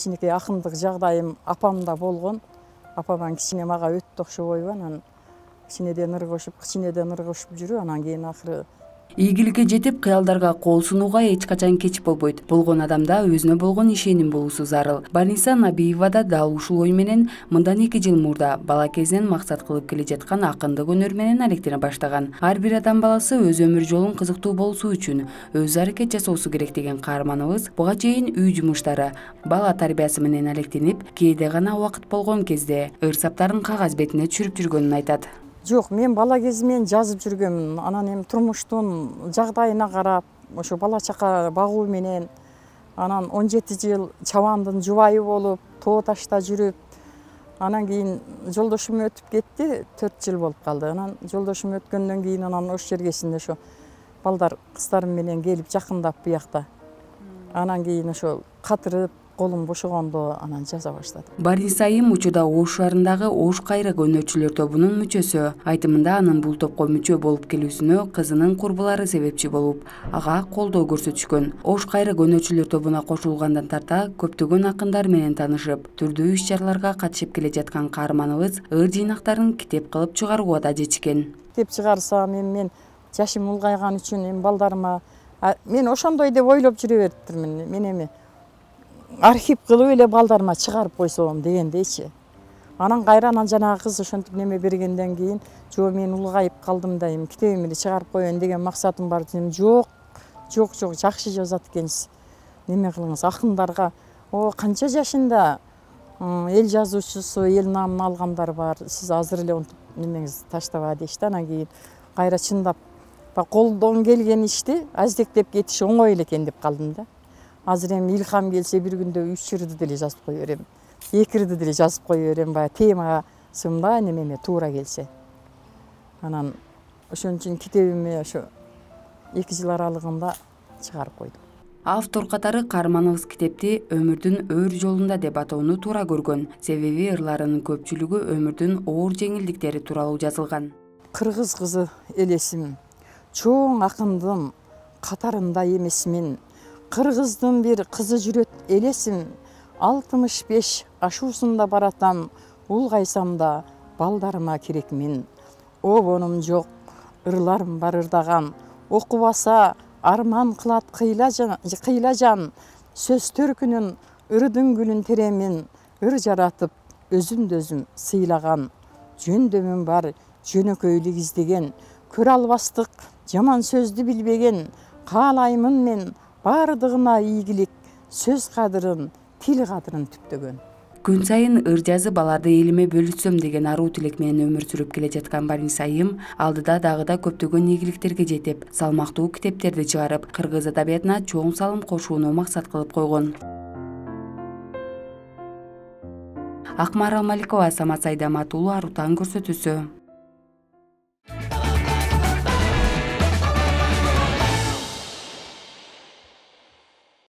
кичинекей акындык жагдайым апамда болгон. Апаман кичине мага өтө окшобойбу, анан кичинеден ыр кошуп жүрүп, анан кийин акыры ийгиликке жетип, кыялдарга кол сунууга эч качан кеч болбойт. Болгон адамда өзүнө болгон ишеним болуусу зарыл. Барниса Набиева да дал ушул ой менен мындан 2 жыл мурда бала кезинен максат кылып келе жаткан акындык өнөр менен алектене баштаган. Ар бир адам баласы өз өмүр жолун кызыктуу болсуу үчүн өз аракет жасоосу керек деген каарманыбыз буга чейин үй жумуштары, бала тарбиясы менен алектенип, кээде гана убакыт болгон кезде ыр саптарын кагаз бетине түшүрүп жүргөнүн айтат. Жок, мен бала кезимен жазып жүргөмүн. Анан эми турмуштун жагдайына карап, ошо бала чака багуу менен, анан 17 жыл чабандын жубайы болуп, тоо ташта жүрүп, анан кийин жолдошум өтүп кетти, 4 жыл болуп калды. Анан жолдошум өткөндөн кийин анан ош жергесинде ошо балдар кыздарым менен келип жакындап буякта. Анан кийин ошо катырып, колум бошогондо анан жаза баштадым. Барниса айым учурда Ош шаарындагы Ош кайрык өнөрчүлөр тобунун мүчөсү. Айтымында анын бул топко мүчө болуп келүүсүнө кызынын курбулары себепчи болуп, ага колдоо көрсөтүшкөн. Ош кайрык өнөрчүлөр тобуна кошулгандан тарта көптөгөн акындар менен таанышып, түрдүү иш-чараларга катышып келе жаткан каарманыбыз ыр жыйнактарын китеп кылып чыгарууга да жетишкен. Китеп чыгарсам, мен жашым улгайган үчүн балдарыма мен ошондой деп ойлоп жүрө бериптирмин. Мен эми архив кылып эле балдарыма чыгарып койсом дегендейчи. Анан кайра жанагы кыз ошентип неме бергенден кийин, жок мен улгайып калдым да, эми китебимди чыгарып коеюн деген максатым бар десем, жок, жакшы жазат экенсиз. Неме кылыңыз, акындарга, канча жашында эл жазуучусу, эл наамын алгандар бар. Сиз азыр эле онтип немеңизди таштаба дешти. Анан кийин кайра чындап колдон келген ишти аздектеп кетиш оңой эле экен деп калдым да. Азыр эми илхам келсе бир күндө 3 ырды деле жазып кое берем. 2 ырды деле жазып кое берем, баягы темасында немеме туура келсе. Анан ошон үчүн китебимди ошо 2 жыл аралыгында чыгарып койдум. Автор катары каарманыбыз китепти өмүрдүн өр жолунда деп атоону туура көргөн. Себеби ырларынын көпчүлүгү өмүрдүн оор жеңилдиктери тууралуу жазылган. Кыргыз кызы элесим, чоң акындын катарында эмесмин. Кыргыздын бир кызы жүрөт элесим, 65 ашуусунда баратам, улгайсам да балдарыма керекмин. Обонум жок, ырларым бар ырдаган, окубаса арман кылат кыйлажан, сөз төркүнүн ырдын гүлүн теремин, ыр жаратып өзүмдү өзүм сыйлаган. Жөндөмүм бар, жөнөкөйлүк издеген, көрө албастык жаман сөздү билбеген, каалаймын мен бардыгына ийгилик, сөз кадырын, тил кадырын түптөгөн. Күн сайын ыр жазып аларды элиме бөлүшсөм деген аруу тилек менен өмүр сүрүп келе жаткан Барниса айым алдыда дагы да көптөгөн ийгиликтерге жетип, салмактуу китептерди чыгарып, кыргыз адабиятына чоң салым кошууну максат кылып койгон. Акмарал Маликова, Самат Сайдаматулу, Арутан көрсөтүүсү.